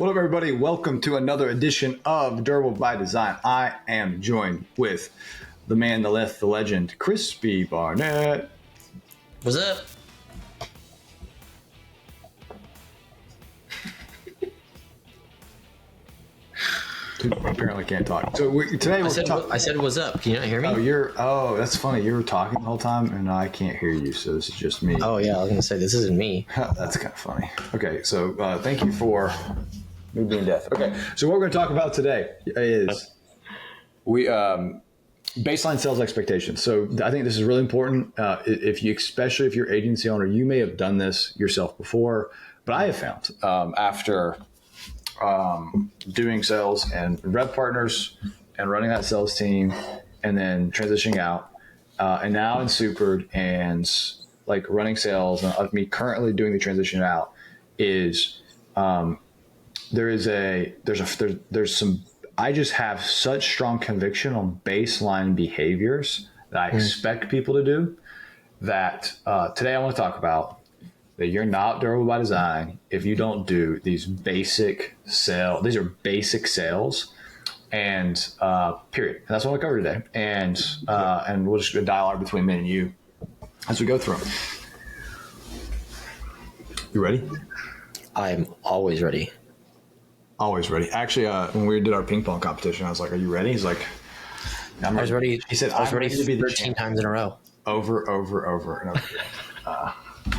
What up, everybody? Welcome to another edition of Durable by Design. I am joined with the man, the myth, the legend, Krispy Barnett. What's up? Who apparently can't talk. So today I said, "What's up?" Can you not hear me? That's funny. You were talking the whole time, and I can't hear you. So this is just me. Oh yeah, I was gonna say this isn't me. That's kind of funny. Okay, so thank you for me being deaf. Okay, so what we're going to talk about today is baseline sales expectations. So I think this is really important. Especially if you're agency owner, you may have done this yourself before, but I have found after doing sales and rep partners and running that sales team and then transitioning out and now in Supered and like running sales and of me currently doing the transition out is there's some, I just have such strong conviction on baseline behaviors that I expect people to do that today I want to talk about that you're not durable by design if you don't do these basic sales. These are basic sales and period. And that's what I cover today. And we'll just do a dialogue between me and you as we go through them. You ready? I'm always ready. Always ready. Actually, when we did our ping pong competition, I was like, "Are you ready?" He's like, I was ready. He said, I was ready to be 13 times in a row. Over and over.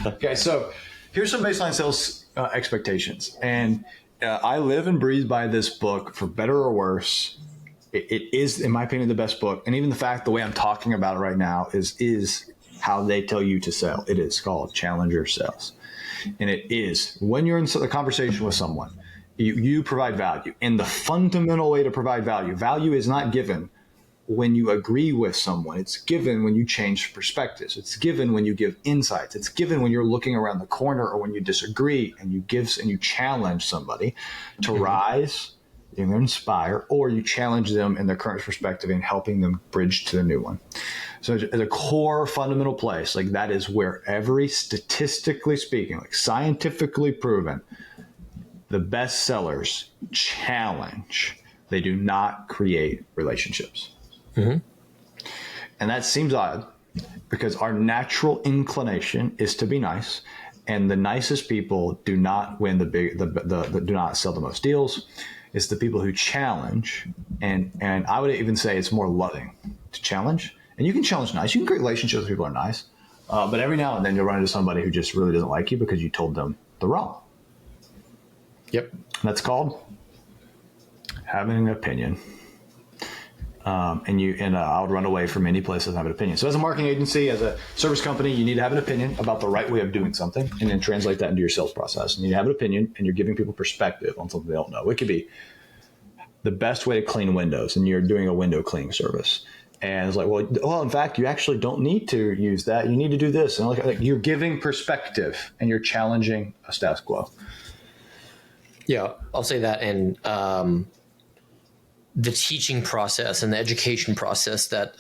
Okay, so here's some baseline sales expectations. And I live and breathe by this book, for better or worse. It is, in my opinion, the best book. And even the way I'm talking about it right now is how they tell you to sell. It is called Challenger Sales. And it is, when you're in a conversation with someone, you provide value. And the fundamental way to provide value is not given when you agree with someone. It's given when you change perspectives. It's given when you give insights. It's given when you're looking around the corner or when you disagree and you challenge somebody to rise, you inspire, or you challenge them in their current perspective and helping them bridge to the new one. So at a core fundamental place, like that is where statistically speaking, like scientifically proven, the best sellers challenge. They do not create relationships. Mm-hmm. And that seems odd because our natural inclination is to be nice, and the nicest people do not win do not sell the most deals. It's the people who challenge, and I would even say it's more loving to challenge. And you can challenge nice. You can create relationships with people who are nice, but every now and then you'll run into somebody who just really doesn't like you because you told them the wrong. Yep, that's called having an opinion. I would run away from any place that doesn't have an opinion. So as a marketing agency, as a service company, you need to have an opinion about the right way of doing something and then translate that into your sales process. And you have an opinion and you're giving people perspective on something they don't know. It could be the best way to clean windows and you're doing a window cleaning service. And it's like, well, in fact, you actually don't need to use that. You need to do this. And like you're giving perspective and you're challenging a status quo. Yeah, I'll say that. And the teaching process and the education process that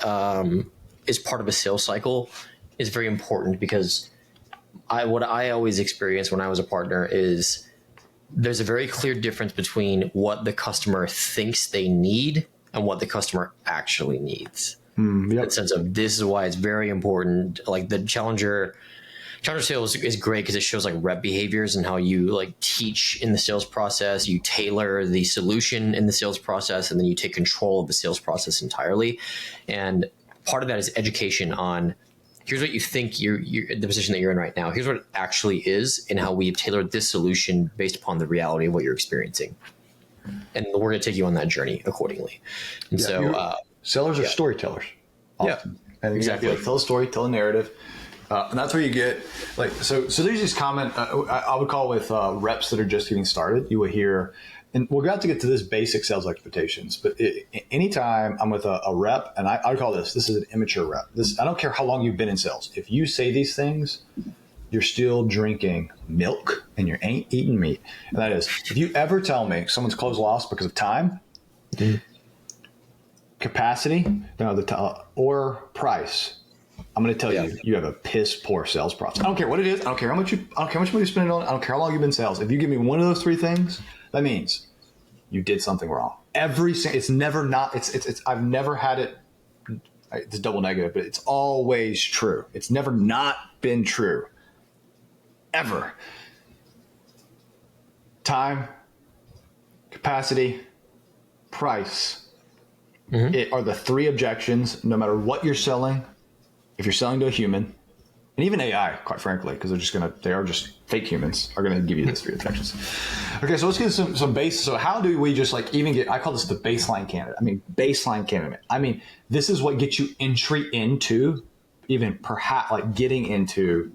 is part of a sales cycle is very important because what I always experienced when I was a partner is there's a very clear difference between what the customer thinks they need and what the customer actually needs. Yep. In the sense of this is why it's very important. Like the Challenger sales is great because it shows like rep behaviors and how you like teach in the sales process. You tailor the solution in the sales process, and then you take control of the sales process entirely. And part of that is education on here's what you think you're the position that you're in right now. Here's what it actually is and how we've tailored this solution based upon the reality of what you're experiencing. And we're going to take you on that journry accordingly. And sellers are storytellers. Often. Yeah, and exactly. Tell a story, tell a narrative. And that's where you get so there's this comment I would call with reps that are just getting started. You will hear, and we're about to get to this basic sales expectations, but anytime I'm with a rep, and I would call this is an immature rep. I don't care how long you've been in sales. If you say these things, you're still drinking milk and you ain't eating meat. And that is, if you ever tell me someone's close lost because of time, capacity, or price, I'm going to tell you, you have a piss poor sales process. I don't care what it is. I don't care how much money you spend on it. I don't care how long you've been in sales. If you give me one of those three things, that means you did something wrong. It's never not. I've never had it. It's double negative, but it's always true. It's never not been true. Ever. Time, capacity, price. It are the three objections, no matter what you're selling. If you're selling to a human, and even AI, quite frankly, because they are just fake humans, are going to give you these three objections. Okay, so let's get some base. So how do we just like even get, I call this the baseline candidate. Baseline candidate. This is what gets you entry into even perhaps like getting into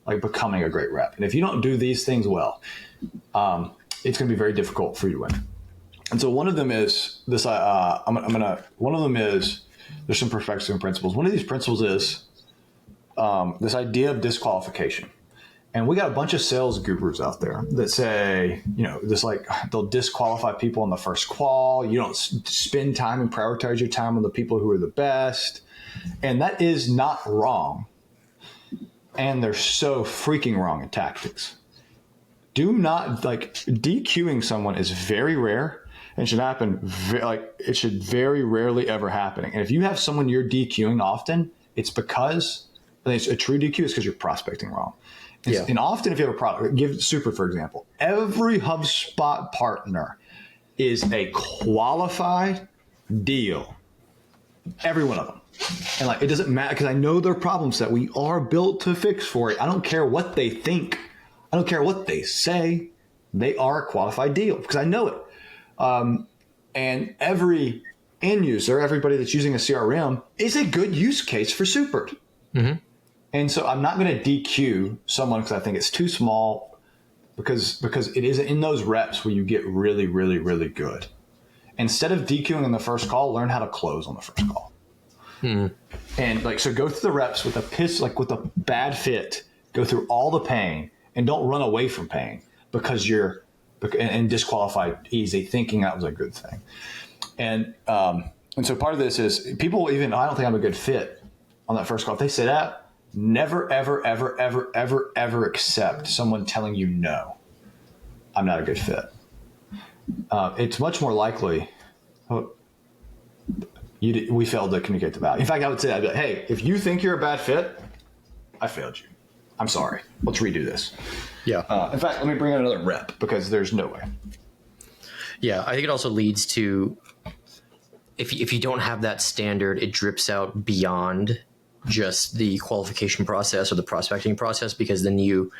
like becoming a great rep. And if you don't do these things well, it's going to be very difficult for you to win. And so one of them is this, one of them is, there's some perspectives and principles. One of these principles is this idea of disqualification. And we got a bunch of sales gurus out there that say, this like they'll disqualify people on the first call. You don't spend time and prioritize your time on the people who are the best. And that is not wrong. And they're so freaking wrong in tactics. Do not like DQing someone is very rare and should happen. It should very rarely ever happen. And if you have someone you're DQing often, it's because it's a true DQ is because you're prospecting wrong. And often if you have a product, give Super, for example, every HubSpot partner is a qualified deal. Every one of them. And like, it doesn't matter because I know their problem set. We are built to fix for it. I don't care what they think. I don't care what they say. They are a qualified deal because I know it. And every end user, everybody that's using a CRM is a good use case for Super. Mm-hmm. And so I'm not going to DQ someone because I think it's too small because it isn't in those reps where you get really, really, really good. Instead of DQing on the first call, learn how to close on the first call. And like, so go through the reps with with a bad fit, go through all the pain and don't run away from pain because and disqualified easy thinking that was a good thing. And so part of this is people even, I don't think I'm a good fit on that first call. If they say that, never, ever, ever, ever, ever, ever accept someone telling you, no, I'm not a good fit. It's much more likely we failed to communicate the value. In fact, I would say, I'd be like, hey, if you think you're a bad fit, I failed you. I'm sorry. Let's redo this. Yeah. In fact, let me bring in another rep because there's no way. Yeah, I think it also leads to, if you don't have that standard, it drips out beyond just the qualification process or the prospecting process, because then you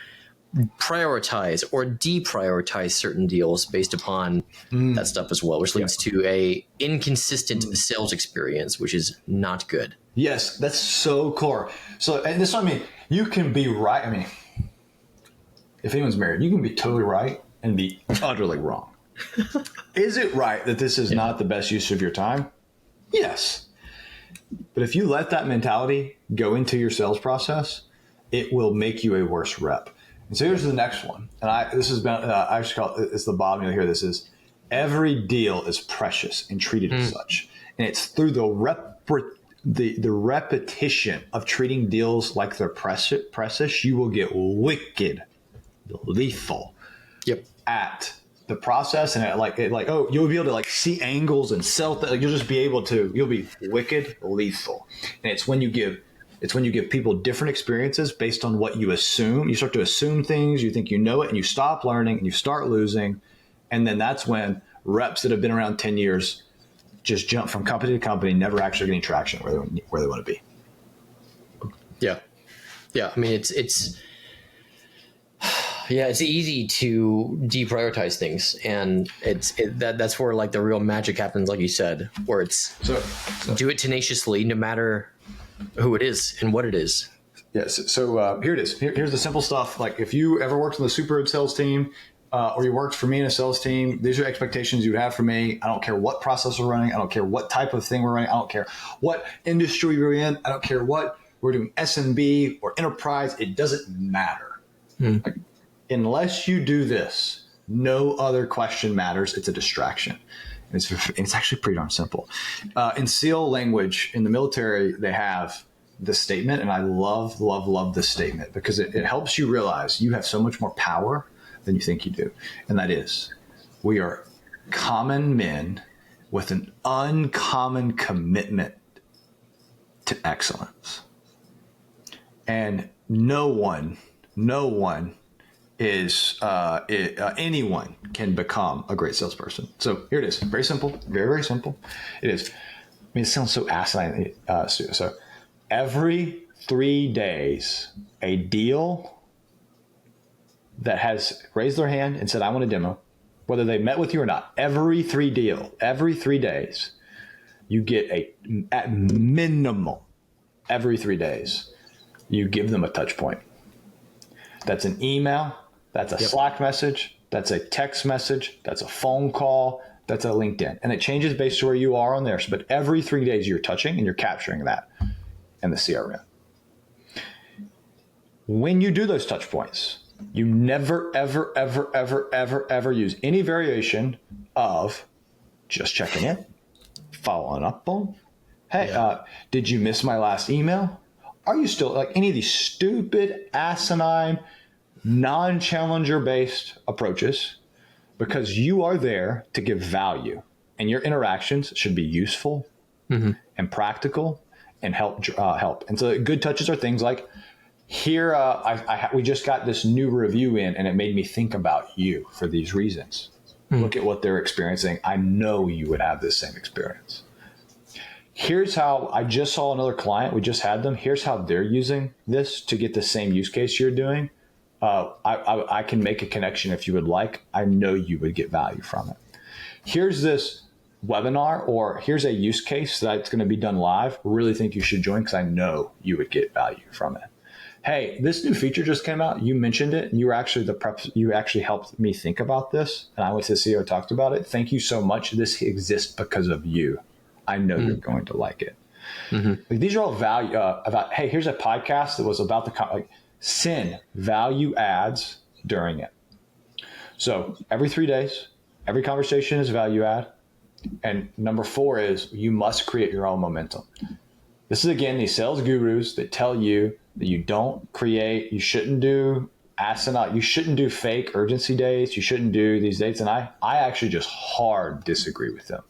prioritize or deprioritize certain deals based upon that stuff as well, which leads to a inconsistent sales experience, which is not good. Yes, that's so core. So, and this is what I mean. You can be right. I mean, if anyone's married, you can be totally right and be utterly wrong. Is it right that this is not the best use of your time? Yes. But if you let that mentality go into your sales process, it will make you a worse rep. And so here's the next one. And I actually call it, it's the bottom. You'll hear this is every deal is precious and treated as such. And it's through the repetition of treating deals like they're precious, you will get wicked lethal at the process. And you'll be able to like see angles and you'll be wicked lethal. And it's when you give people different experiences based on what you assume. You start to assume things, you think you know it, and you stop learning and you start losing. And then that's when reps that have been around 10 years just jump from company to company, never actually getting traction where they want to be. Yeah. I mean, it's easy to deprioritize things, and that's where like the real magic happens, like you said, where it's do it tenaciously, no matter who it is and what it is. Yes. So here it is. Here's the simple stuff. Like if you ever worked on the Super sales team, or you worked for me in a sales team, these are expectations you have for me. I don't care what process we're running. I don't care what type of thing we're running. I don't care what industry we're in. I don't care what we're doing, SMB or enterprise. It doesn't matter. Like, unless you do this, no other question matters. It's a distraction. It's actually pretty darn simple. In SEAL language, in the military, they have this statement, and I love this statement because it helps you realize you have so much more power than you think you do. And that is, we are common men with an uncommon commitment to excellence. And no one is anyone can become a great salesperson. So here it is. Very simple. Very, very simple. It is. I mean, it sounds so asinine. So every 3 days, a deal that has raised their hand and said, I want a demo, whether they met with you or not, every 3 days, you get at minimal, every 3 days, you give them a touch point. That's an email. That's a Slack message. That's a text message. That's a phone call. That's a LinkedIn. And it changes based on where you are on there. But every 3 days you're touching and you're capturing that in the CRM. When you do those touch points, you never, ever use any variation of just checking in, following up on, hey, did you miss my last email? Are you still like any of these stupid, asinine, non-challenger based approaches? Because you are there to give value, and your interactions should be useful and practical and help. And so good touches are things like, here, we just got this new review in, and it made me think about you for these reasons. Look at what they're experiencing. I know you would have this same experience. Here's how I just saw another client. We just had them. Here's how they're using this to get the same use case you're doing. I can make a connection if you would like. I know you would get value from it. Here's this webinar, or here's a use case that's going to be done live. Really think you should join because I know you would get value from it. Hey, this new feature just came out. You mentioned it, and you were actually you actually helped me think about this. And I went to the CEO and talked about it. Thank you so much. This exists because of you. I know you're going to like it. Like, these are all value about, hey, here's a podcast that was about the send value adds during it. So every 3 days, every conversation is value add. And number 4 is you must create your own momentum. This is, again, these sales gurus that tell you that you don't create, you shouldn't do asinine, you shouldn't do fake urgency dates, you shouldn't do these dates. And I actually just hard disagree with them.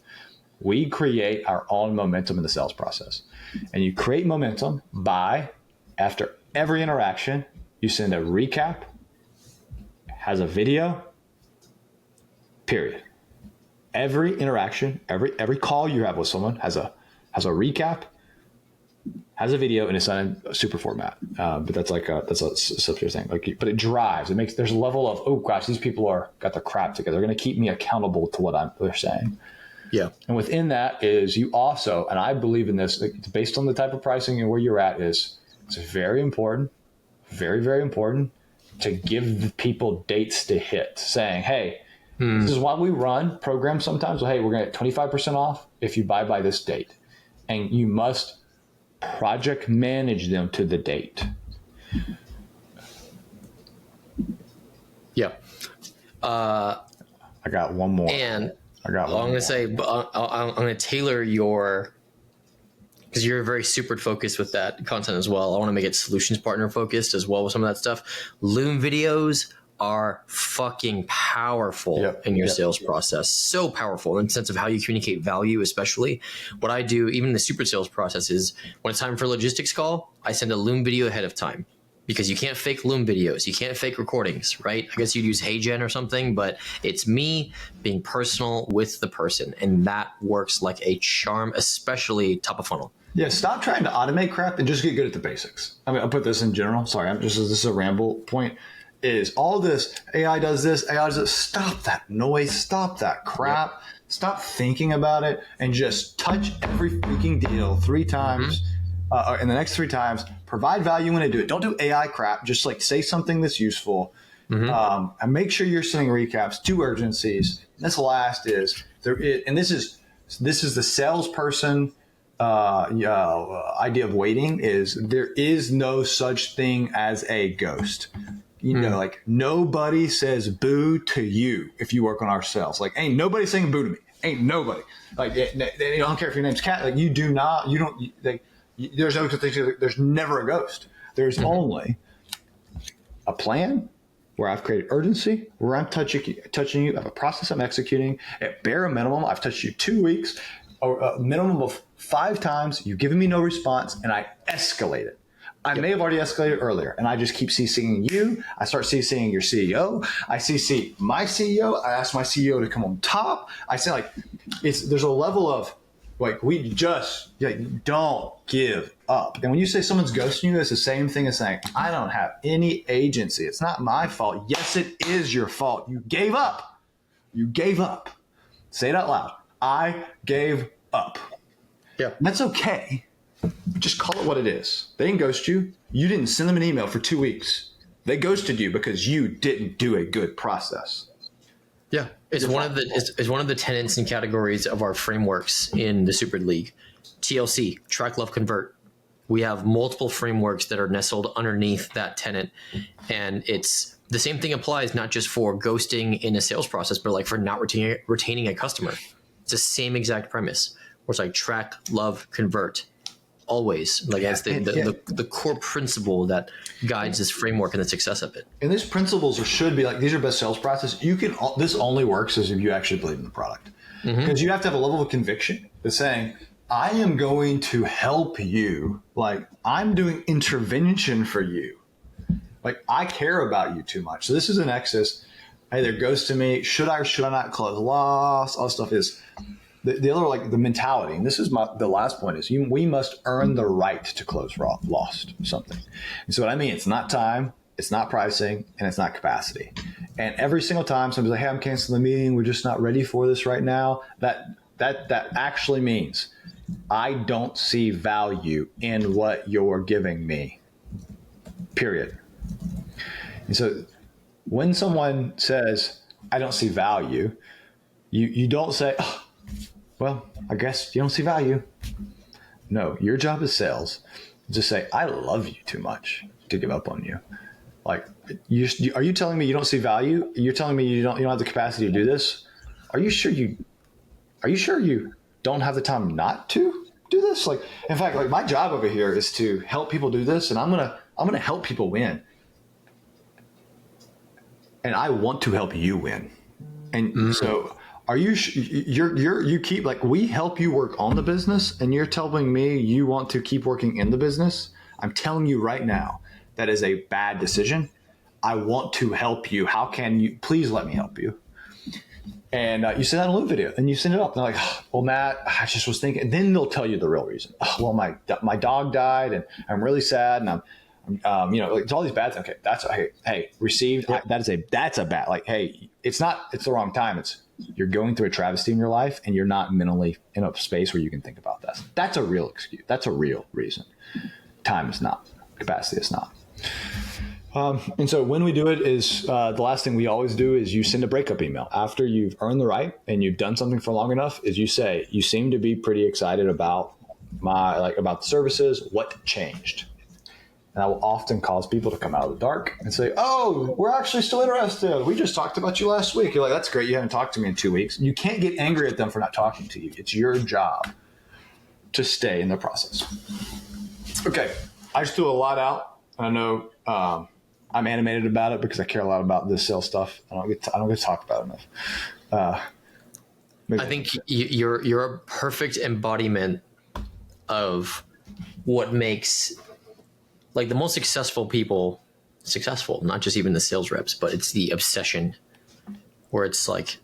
We create our own momentum in the sales process. And you create momentum by, after every interaction, you send a recap, has a video, period. Every interaction, every call you have with someone has a recap, has a video, and it's not in a super format. But that's a separate thing. But it drives. It makes, there's a level of, oh gosh, these people got their crap together. They're going to keep me accountable to what they're saying. Yeah. And within that is you also, and I believe in this, it's based on the type of pricing and where you're at, is it's very important, very, very important to give people dates to hit, saying, hey, this is why we run programs sometimes. Well, hey, we're going to get 25% off if you buy by this date. And you must project manage them to the date. Yeah. I got one more. And I'm going to say, I'm going to tailor your, because you're very super focused with that content as well. I want to make it solutions partner focused as well with some of that stuff. Loom videos are fucking powerful in your sales process. So powerful in the sense of how you communicate value, especially. What I do, even in the super sales process, is when it's time for a logistics call, I send a Loom video ahead of time. Because you can't fake Loom videos. You can't fake recordings, right? I guess you'd use HeyGen or something, but it's me being personal with the person. And that works like a charm, especially top of funnel. Yeah, stop trying to automate crap and just get good at the basics. I mean, I'll put this in general. Sorry, this is a ramble point. Is all this, AI does this, AI does this. Stop that noise. Stop that crap. Yep. Stop thinking about it and just touch every freaking deal 3 times. In the next 3 times, provide value when I do it. Don't do AI crap. Just like say something that's useful, and make sure you're sending recaps, 2 urgencies. And this last is and this is the salesperson idea of waiting. Is there is no such thing as a ghost. You know, like nobody says boo to you if you work on our sales. Like ain't nobody saying boo to me. Ain't nobody. Like they don't care if your name's Cat. Like you do not. You don't. there's no such thing. There's never a ghost. There's only a plan where I've created urgency, where I'm touching you. I have a process I'm executing. At bare minimum, I've touched you 2 weeks, or a minimum of 5 times. You've given me no response, and I escalate it. I may have already escalated earlier, and I just keep CCing you. I start CCing your CEO. I CC my CEO. I ask my CEO to come on top. I say, like, there's a level of, like, we just don't give up. And when you say someone's ghosting you, it's the same thing as saying, I don't have any agency. It's not my fault. Yes, it is your fault. You gave up. You gave up. Say it out loud. I gave up. Yeah. And that's okay. Just call it what it is. They didn't ghost you. You didn't send them an email for 2 weeks. They ghosted you because you didn't do a good process. Yeah, it's one of the tenets and categories of our frameworks in the Super League. TLC, track, love, convert. We have multiple frameworks that are nestled underneath that tenet, and it's the same thing applies not just for ghosting in a sales process, but like for not retaining a customer. It's the same exact premise. Where it's like track, love, convert. Always, like that's the core principle that guides this framework and the success of it. And these principles should be like, these are best sales process. This only works as if you actually believe in the product, because you have to have a level of conviction that's saying, I am going to help you. Like, I'm doing intervention for you. Like, I care about you too much. So this is an excess. Hey, they're ghosting me. Should I or should I not close loss? All this stuff is the other, like the mentality. And this is the last point is we must earn the right to close lost something. And so what I mean, it's not time, it's not pricing, and it's not capacity. And every single time somebody's like, hey, I'm canceling the meeting. We're just not ready for this right now. That actually means I don't see value in what you're giving me, period. And so when someone says, I don't see value, you don't say, oh, well, I guess you don't see value. No, your job is sales. Just say, I love you too much to give up on you. Like, are you telling me you don't see value? You're telling me you don't have the capacity to do this? Are you sure you don't have the time not to do this? Like, in fact, like my job over here is to help people do this, and I'm gonna help people win. And I want to help you win. And so are you keep, like, we help you work on the business, and you're telling me you want to keep working in the business? I'm telling you right now, that is a bad decision. I want to help you. How can you, please let me help you? And you send out a loop video and you send it up. And they're like, oh, well, Matt, I just was thinking. And then they'll tell you the real reason. Oh, well, my dog died and I'm really sad. And I'm like, it's all these bad things. Okay, that's hey, received. Yeah. That's a bad, like, hey, it's the wrong time. It's, you're going through a travesty in your life and you're not mentally in a space where you can think about that. That's a real excuse. That's a real reason. Time is not. Capacity is not. And so when we do it is the last thing we always do is you send a breakup email after you've earned the right and you've done something for long enough. Is you say, you seem to be pretty excited about about the services. What changed? And that will often cause people to come out of the dark and say, oh, we're actually still interested. We just talked about you last week. You're like, that's great. You haven't talked to me in 2 weeks. You can't get angry at them for not talking to you. It's your job to stay in the process. Okay. I just threw a lot out. I know I'm animated about it because I care a lot about this sales stuff. I don't get to talk about it enough. I think you're a perfect embodiment of what makes, like, the most successful people successful, not just even the sales reps, but it's the obsession where it's like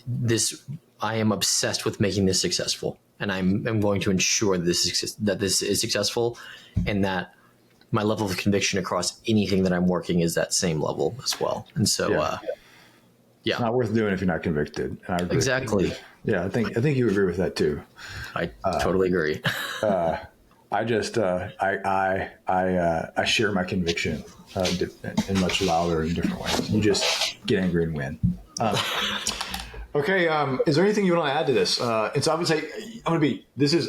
this, I am obsessed with making this successful, and I'm going to ensure that this is successful, and that my level of conviction across anything that I'm working is that same level as well. And so, yeah. It's not worth doing if you're not convicted. And I agree. Exactly. Yeah. I think you agree with that too. I totally agree. I just, I share my conviction in much louder and different ways. You just get angry and win. Okay. Is there anything you want to add to this? And so I would say,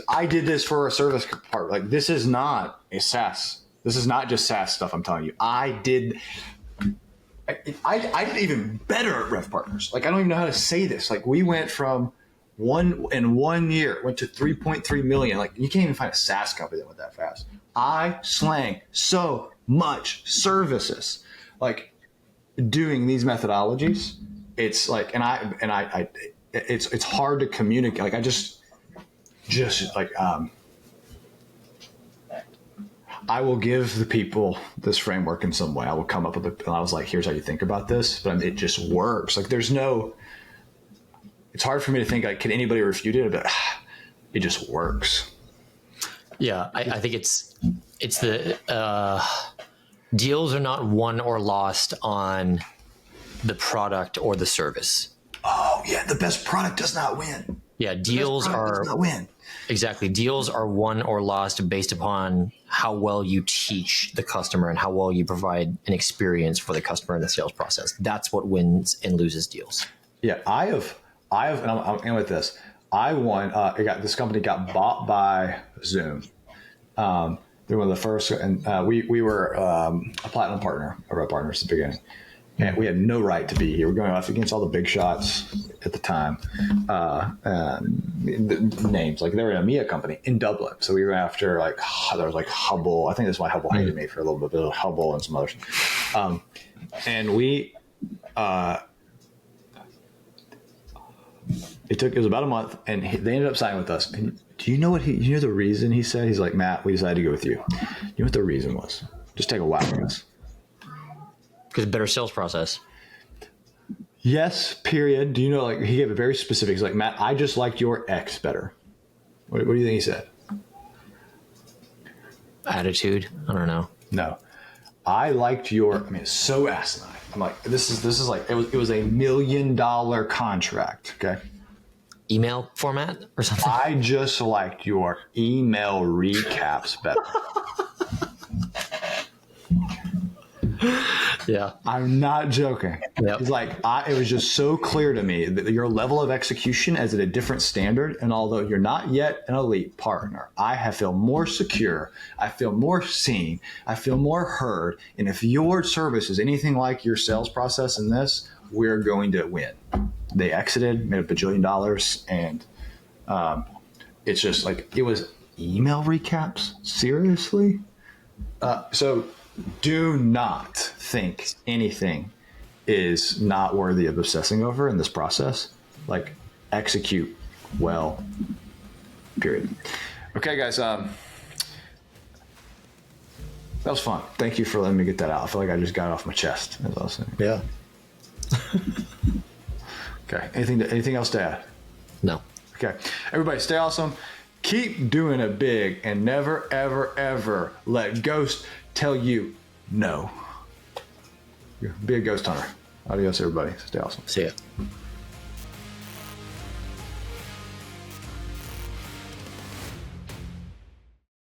I did this for a service part. Like, this is not a SaaS. This is not just SaaS stuff. I'm telling you, I did even better at Rev Partners. Like, I don't even know how to say this. Like, we went from In 1 year, it went to 3.3 million. Like, you can't even find a SaaS company that went that fast. I slang so much services, like doing these methodologies. It's like, it's hard to communicate. Like, I just like, I will give the people this framework in some way. I will come up with it. And I was like, here's how you think about this. But it just works. Like, it's hard for me to think, like, can anybody refute it? But it just works. Yeah, I think it's the deals are not won or lost on the product or the service. Oh yeah, the best product does not win. Yeah, deals does not win. Exactly. Deals are won or lost based upon how well you teach the customer and how well you provide an experience for the customer in the sales process. That's what wins and loses deals. Yeah, I have, and I'm in with this. I won. This company got bought by Zoom. They're one of the first, and we were a platinum partner, or partners at the beginning, and we had no right to be here. We're going off against all the big shots at the time. The names, like, they were an EMEA company in Dublin, so we were after, like, there was like Hubble. I think that's why Hubble hated me for a little bit of Hubble and some others. And we. It was about a month, and they ended up signing with us. And do you know you know the reason he said? He's like, Matt, we decided to go with you. You know what the reason was? Just take a whack at us. Because better sales process. Yes, period. Do you know, like, he gave it very specific. He's like, Matt, I just liked your X better. What do you think he said? Attitude. I don't know. No. I liked it's so asinine. I'm like, this is like, it was $1 million contract. Okay. Email format or something? I just liked your email recaps better. Yeah. I'm not joking. Yep. It's like, it was just so clear to me that your level of execution is at a different standard. And although you're not yet an elite partner, I feel more secure. I feel more seen. I feel more heard. And if your service is anything like your sales process in this, we're going to win. They exited, made $1 billion. And it's just like, it was email recaps. Seriously? So do not think anything is not worthy of obsessing over in this process. Like, execute well, period. Okay, guys. That was fun. Thank you for letting me get that out. I feel like I just got it off my chest, as I was saying. Yeah. Okay. Anything else to add? No. Okay. Everybody, stay awesome. Keep doing it big, and never, ever, ever let ghosts tell you no. Be a ghost hunter. Adios, everybody. Stay awesome. See ya.